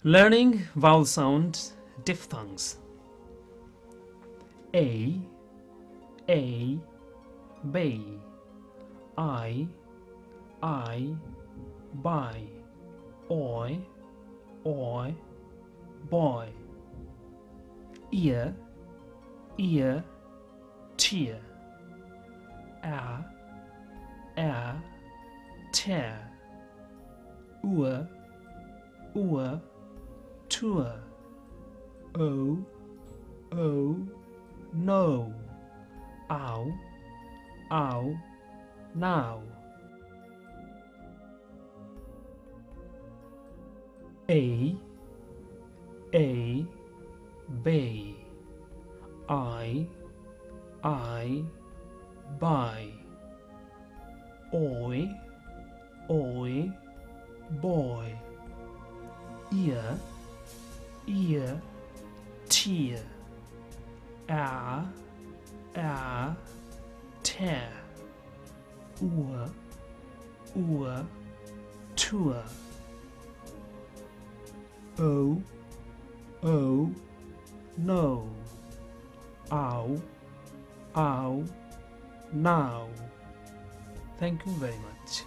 Learning vowel sound diphthongs. A, bay. I, buy. Oi, boy. Ear, tear. Tear. Oor, tour. O, no. Ow, now. A, bay. I, buy. Oi, boy. Ear, tear. Tear. Oor, tour. O, no. Ow, now. Thank you very much.